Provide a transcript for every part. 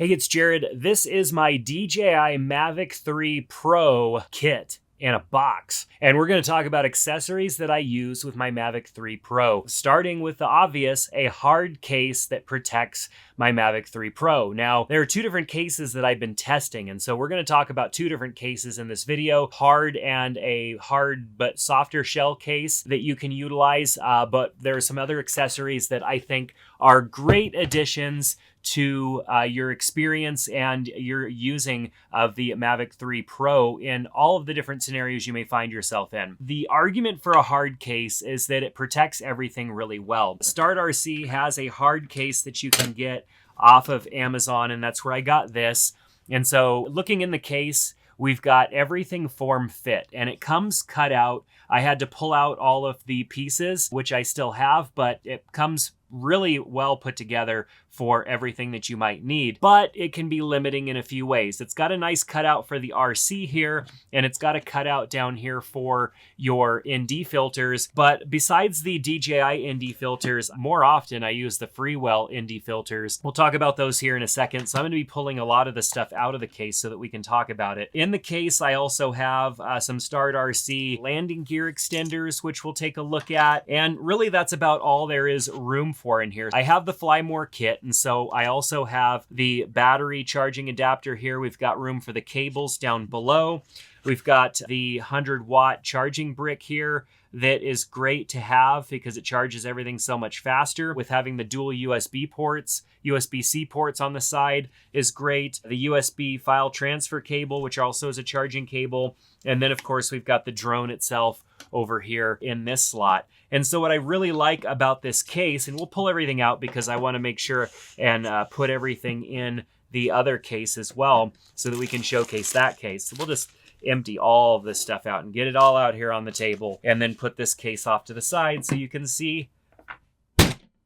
Hey, it's Jared. This is my DJI Mavic 3 Pro kit in a box. And we're going to talk about accessories that I use with my Mavic 3 Pro. Starting with the obvious, a hard case that protects my Mavic 3 Pro. Now, there are two different cases that I've been testing, and so we're going to talk about two different cases in this video, hard and a hard but softer shell case that you can utilize, but there are some other accessories that I think are great additions to your experience and your using of the Mavic 3 Pro in all of the different scenarios you may find yourself in. The argument for a hard case is that it protects everything really well. Start RC has a hard case that you can get off of Amazon, and that's where I got this. And so looking in the case, we've got everything form fit, and it comes cut out. I had to pull out all of the pieces, which I still have, but it comes really well put together for everything that you might need, but it can be limiting in a few ways. It's got a nice cutout for the RC here, and it's got a cutout down here for your ND filters. But besides the DJI ND filters, more often I use the Freewell ND filters. We'll talk about those here in a second. So I'm going to be pulling a lot of the stuff out of the case so that we can talk about it. In the case, I also have some Start RC landing gear extenders, which we'll take a look at. And really that's about all there is room for in here. I have the Fly More kit, and so I also have the battery charging adapter here. We've got room for the cables down below. We've got the 100-watt charging brick here that is great to have because it charges everything so much faster. With having the dual USB ports, USB-C ports on the side is great. The USB file transfer cable, which also is a charging cable. And then, of course, we've got the drone itself over here in this slot. And so what I really like about this case, and we'll pull everything out because I want to make sure and put everything in the other case as well so that we can showcase that case. So we'll just empty all of this stuff out and get it all out here on the table and then put this case off to the side so you can see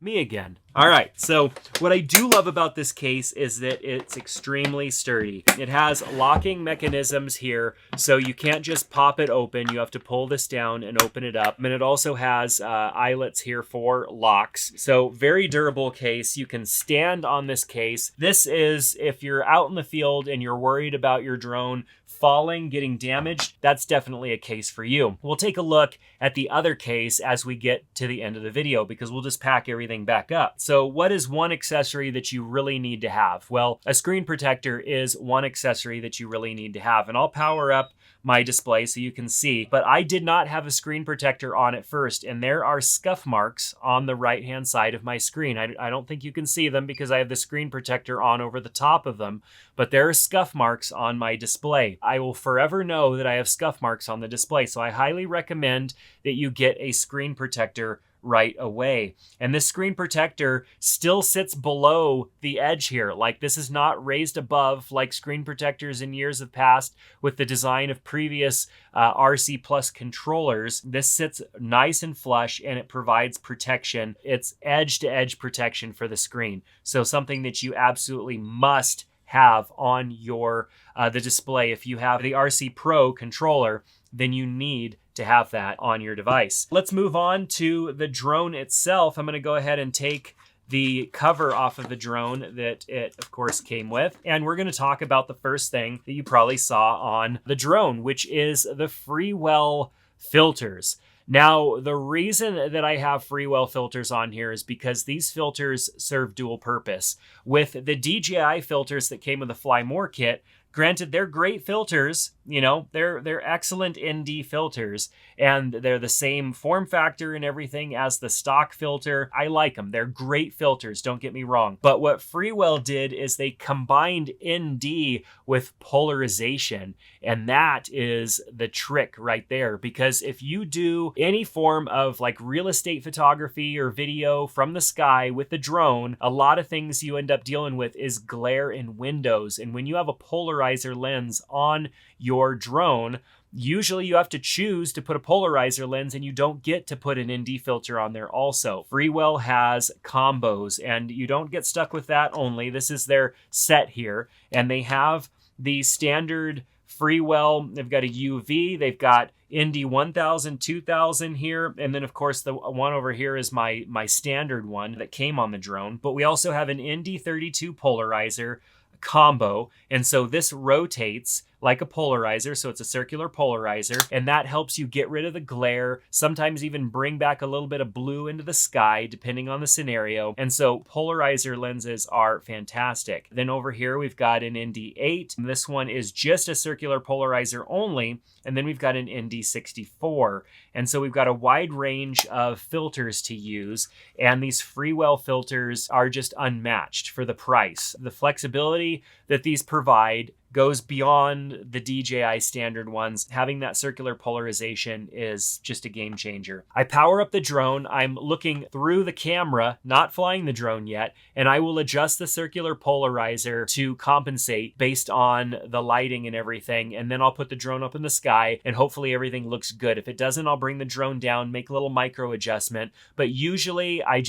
me again. All right, so what I do love about this case is that it's extremely sturdy. It has locking mechanisms here, so you can't just pop it open. You have to pull this down and open it up. And it also has eyelets here for locks. So very durable case. You can stand on this case. This is, if you're out in the field and you're worried about your drone falling, getting damaged, that's definitely a case for you. We'll take a look at the other case as we get to the end of the video because we'll just pack everything back up. So what is one accessory that you really need to have? Well, a screen protector is one accessory that you really need to have. And I'll power up my display so you can see, but I did not have a screen protector on at first, and there are scuff marks on the right-hand side of my screen. I don't think you can see them because I have the screen protector on over the top of them, but there are scuff marks on my display. I will forever know that I have scuff marks on the display, so I highly recommend that you get a screen protector right away. And this screen protector still sits below the edge here. Like, this is not raised above like screen protectors in years of past with the design of previous RC Plus controllers. This sits nice and flush and it provides protection. It's edge-to-edge protection for the screen. So something that you absolutely must have on your the display. If you have the RC Pro controller, then you need to have that on your device. Let's move on to the drone itself. I'm going to go ahead and take the cover off of the drone that it, of course, came with. And we're going to talk about the first thing that you probably saw on the drone, which is the Freewell filters. Now, the reason that I have Freewell filters on here is because these filters serve dual purpose. With the DJI filters that came with the Fly More kit, granted, they're great filters, you know, they're excellent ND filters, and they're the same form factor and everything as the stock filter. I like them. They're great filters, don't get me wrong. But what Freewell did is they combined ND with polarization, and that is the trick right there. Because if you do any form of like real estate photography or video from the sky with the drone, a lot of things you end up dealing with is glare in windows. And when you have a polarizer lens on your drone, usually you have to choose to put a polarizer lens and you don't get to put an ND filter on there also. Freewell has combos and you don't get stuck with that only. This is their set here, and they have the standard Freewell. They've got a UV, they've got ND 1000, 2000 here, and then of course the one over here is my standard one that came on the drone. But we also have an ND 32 polarizer, combo. And so this rotates like a polarizer, so it's a circular polarizer, and that helps you get rid of the glare, sometimes even bring back a little bit of blue into the sky, depending on the scenario. And so polarizer lenses are fantastic. Then over here, we've got an ND8. This one is just a circular polarizer only, and then we've got an ND64. And so we've got a wide range of filters to use, and these Freewell filters are just unmatched for the price. The flexibility that these provide goes beyond the DJI standard ones. Having that circular polarization is just a game changer. I power up the drone. I'm looking through the camera, not flying the drone yet, and I will adjust the circular polarizer to compensate based on the lighting and everything. And then I'll put the drone up in the sky and hopefully everything looks good. If it doesn't, I'll bring the drone down, make a little micro adjustment. But usually I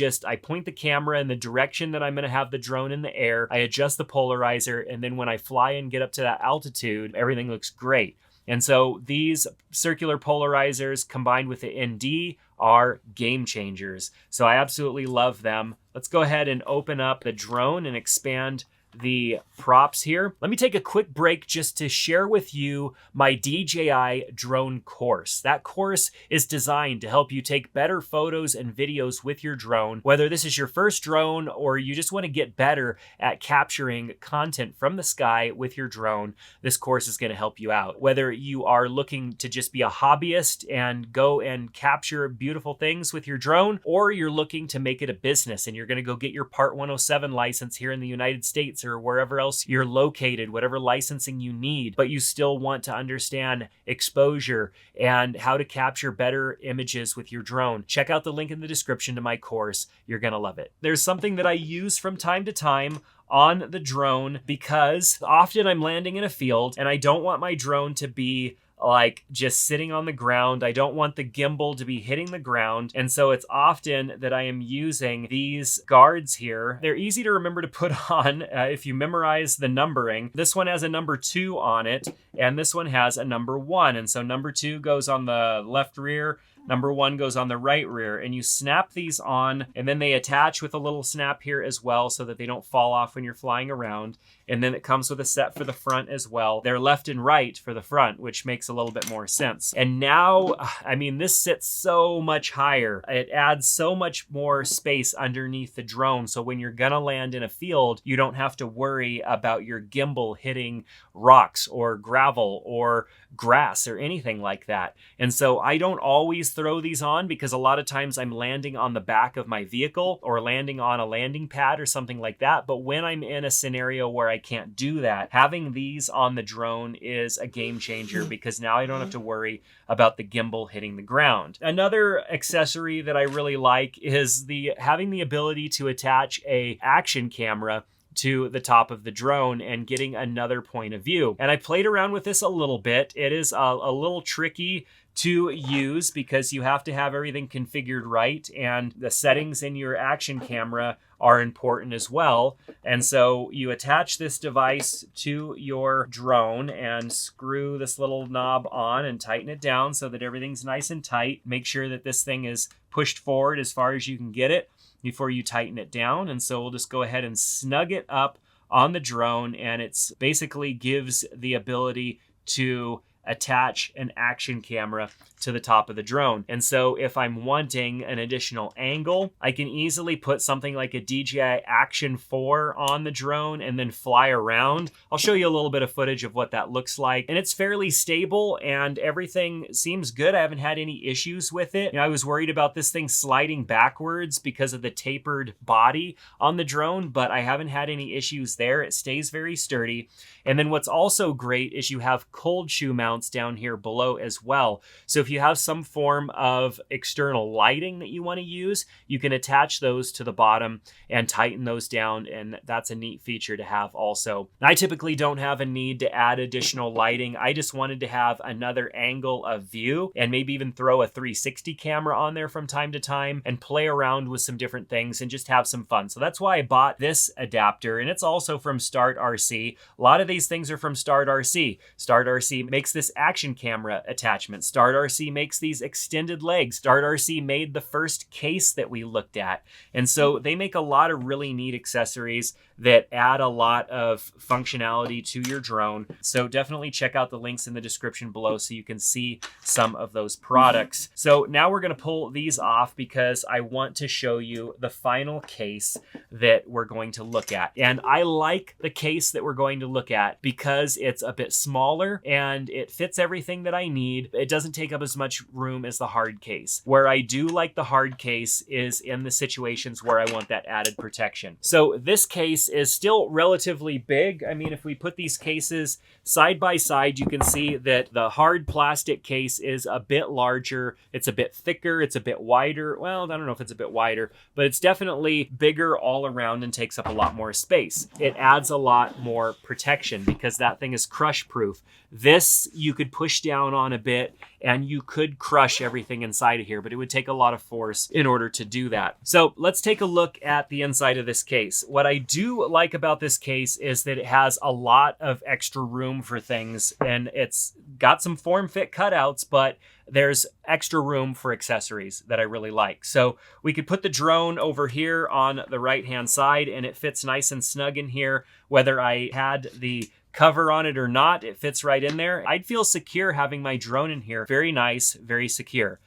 point the camera in the direction that I'm going to have the drone in the air. I adjust the polarizer, and then when I fly and get up to that altitude, everything looks great. And so these circular polarizers combined with the ND are game changers. So I absolutely love them. Let's go ahead and open up the drone and expand the props here. Let me take a quick break just to share with you my DJI drone course. That course is designed to help you take better photos and videos with your drone. Whether this is your first drone or you just want to get better at capturing content from the sky with your drone, this course is going to help you out. Whether you are looking to just be a hobbyist and go and capture beautiful things with your drone, or you're looking to make it a business and you're going to go get your Part 107 license here in the United States or wherever else you're located, whatever licensing you need, but you still want to understand exposure and how to capture better images with your drone, check out the link in the description to my course. You're going to love it. There's something that I use from time to time on the drone because often I'm landing in a field and I don't want my drone to be like just sitting on the ground. I don't want the gimbal to be hitting the ground. And so it's often that I am using these guards here. They're easy to remember to put on if you memorize the numbering. This one has a number 2 on it, and this one has a number 1. And so number 2 goes on the left rear, number 1 goes on the right rear, and you snap these on, and then they attach with a little snap here as well so that they don't fall off when you're flying around. And then it comes with a set for the front as well. They're left and right for the front, which makes a little bit more sense. And now, I mean, this sits so much higher. It adds so much more space underneath the drone. So when you're gonna land in a field, you don't have to worry about your gimbal hitting rocks or gravel or grass or anything like that. And so I don't always throw these on because a lot of times I'm landing on the back of my vehicle or landing on a landing pad or something like that. But when I'm in a scenario where I can't do that, having these on the drone is a game changer because now I don't have to worry about the gimbal hitting the ground. Another accessory that I really like is having the ability to attach a action camera to the top of the drone and getting another point of view. And I played around with this a little bit. It is a little tricky to use because you have to have everything configured right, and the settings in your action camera are important as well. And so you attach this device to your drone and screw this little knob on and tighten it down so that everything's nice and tight. Make sure that this thing is pushed forward as far as you can get it before you tighten it down. And so we'll just go ahead and snug it up on the drone, and it's basically gives the ability to attach an action camera to the top of the drone. And so if I'm wanting an additional angle, I can easily put something like a DJI Action 4 on the drone and then fly around. I'll show you a little bit of footage of what that looks like. And it's fairly stable and everything seems good. I haven't had any issues with it. I was worried about this thing sliding backwards because of the tapered body on the drone, but I haven't had any issues there. It stays very sturdy. And then what's also great is you have cold shoe mounts down here below as well. So if you have some form of external lighting that you want to use, you can attach those to the bottom and tighten those down, and that's a neat feature to have also. I typically don't have a need to add additional lighting. I just wanted to have another angle of view and maybe even throw a 360 camera on there from time to time and play around with some different things and just have some fun. So that's why I bought this adapter, and it's also from Start RC. A lot of these things are from Start RC. Start RC makes this this action camera attachment. Start RC makes these extended legs. Start RC made the first case that we looked at. And so they make a lot of really neat accessories that add a lot of functionality to your drone. So definitely check out the links in the description below so you can see some of those products. So now we're going to pull these off because I want to show you the final case that we're going to look at. And I like the case that we're going to look at because it's a bit smaller and it fits everything that I need. It doesn't take up as much room as the hard case. Where I do like the hard case is in the situations where I want that added protection. So this case is still relatively big. I mean, if we put these cases side by side, you can see that the hard plastic case is a bit larger. It's a bit thicker. It's a bit wider. Well, I don't know if it's a bit wider, but it's definitely bigger all around and takes up a lot more space. It adds a lot more protection because that thing is crush proof. This you could push down on a bit and you could crush everything inside of here, but it would take a lot of force in order to do that. So let's take a look at the inside of this case. What I do like about this case is that it has a lot of extra room for things, and it's got some form fit cutouts, but there's extra room for accessories that I really like. So we could put the drone over here on the right-hand side and it fits nice and snug in here. Whether I had the cover on it or not, it fits right in there. I'd feel secure having my drone in here. Very nice, very secure.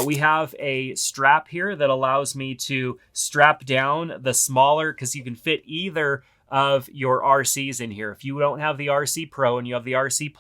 We have a strap here that allows me to strap down the smaller, because you can fit either of your RCs in here. If you don't have the RC Pro and you have the RC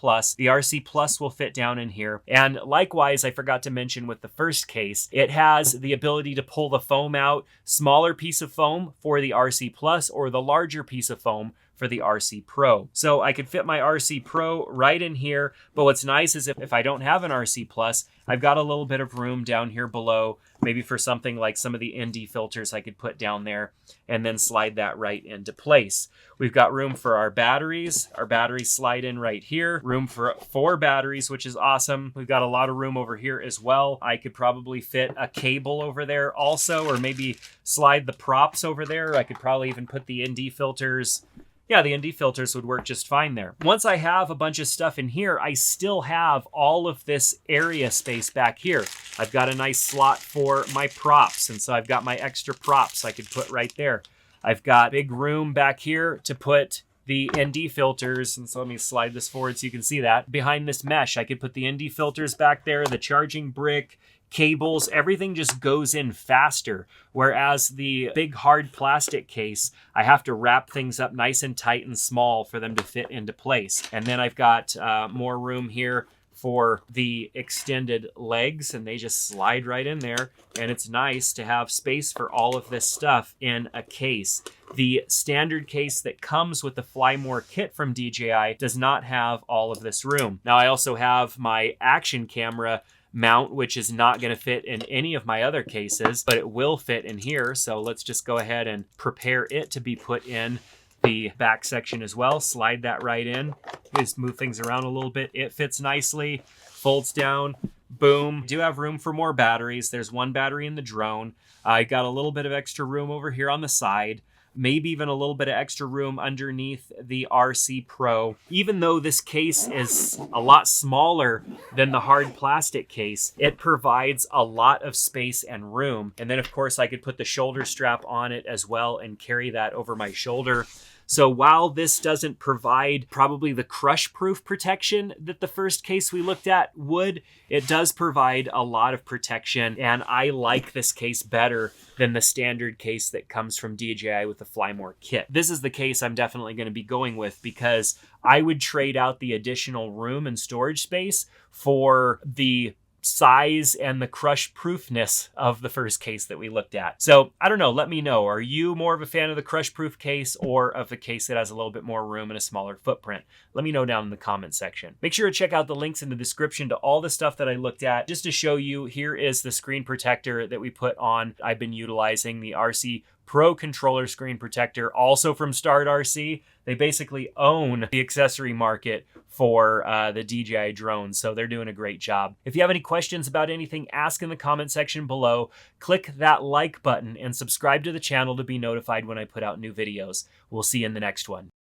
Plus will fit down in here. And likewise, I forgot to mention with the first case, it has the ability to pull the foam out, smaller piece of foam for the RC Plus or the larger piece of foam for the RC Pro. So I could fit my RC Pro right in here, but what's nice is if I don't have an RC Plus, I've got a little bit of room down here below, maybe for something like some of the ND filters I could put down there and then slide that right into place. We've got room for our batteries. Our batteries slide in right here. Room for 4 batteries, which is awesome. We've got a lot of room over here as well. I could probably fit a cable over there also, or maybe slide the props over there. I could probably even put the ND filters. Yeah, the ND filters would work just fine there. Once I have a bunch of stuff in here, I still have all of this area space back here. I've got a nice slot for my props, and so I've got my extra props I could put right there. I've got big room back here to put the ND filters, and so let me slide this forward so you can see that. Behind this mesh, I could put the ND filters back there, the charging brick, cables, everything just goes in faster. Whereas the big hard plastic case, I have to wrap things up nice and tight and small for them to fit into place. And then I've got more room here for the extended legs, and they just slide right in there. And it's nice to have space for all of this stuff in a case. The standard case that comes with the Fly More kit from DJI does not have all of this room. Now I also have my action camera mount, which is not going to fit in any of my other cases, but it will fit in here. So let's just go ahead and prepare it to be put in the back section as well. Slide that right in. Just move things around a little bit. It fits nicely, folds down, boom. Do have room for more batteries. There's 1 battery in the drone. I got a little bit of extra room over here on the side. Maybe even a little bit of extra room underneath the RC Pro. Even though this case is a lot smaller than the hard plastic case, it provides a lot of space and room. And then of course I could put the shoulder strap on it as well and carry that over my shoulder. So while this doesn't provide probably the crush-proof protection that the first case we looked at would, it does provide a lot of protection, and I like this case better than the standard case that comes from DJI with the Fly More kit. This is the case I'm definitely going to be going with because I would trade out the additional room and storage space for the size and the crush proofness of the first case that we looked at. So I don't know, let me know. Are you more of a fan of the crush proof case or of the case that has a little bit more room and a smaller footprint? Let me know down in the comment section. Make sure to check out the links in the description to all the stuff that I looked at. Just to show you, here is the screen protector that we put on. I've been utilizing the RC Pro controller screen protector, also from Start RC. They basically own the accessory market for the DJI drones, so they're doing a great job. If you have any questions about anything, ask in the comment section below. Click that like button and subscribe to the channel to be notified when I put out new videos. We'll see you in the next one.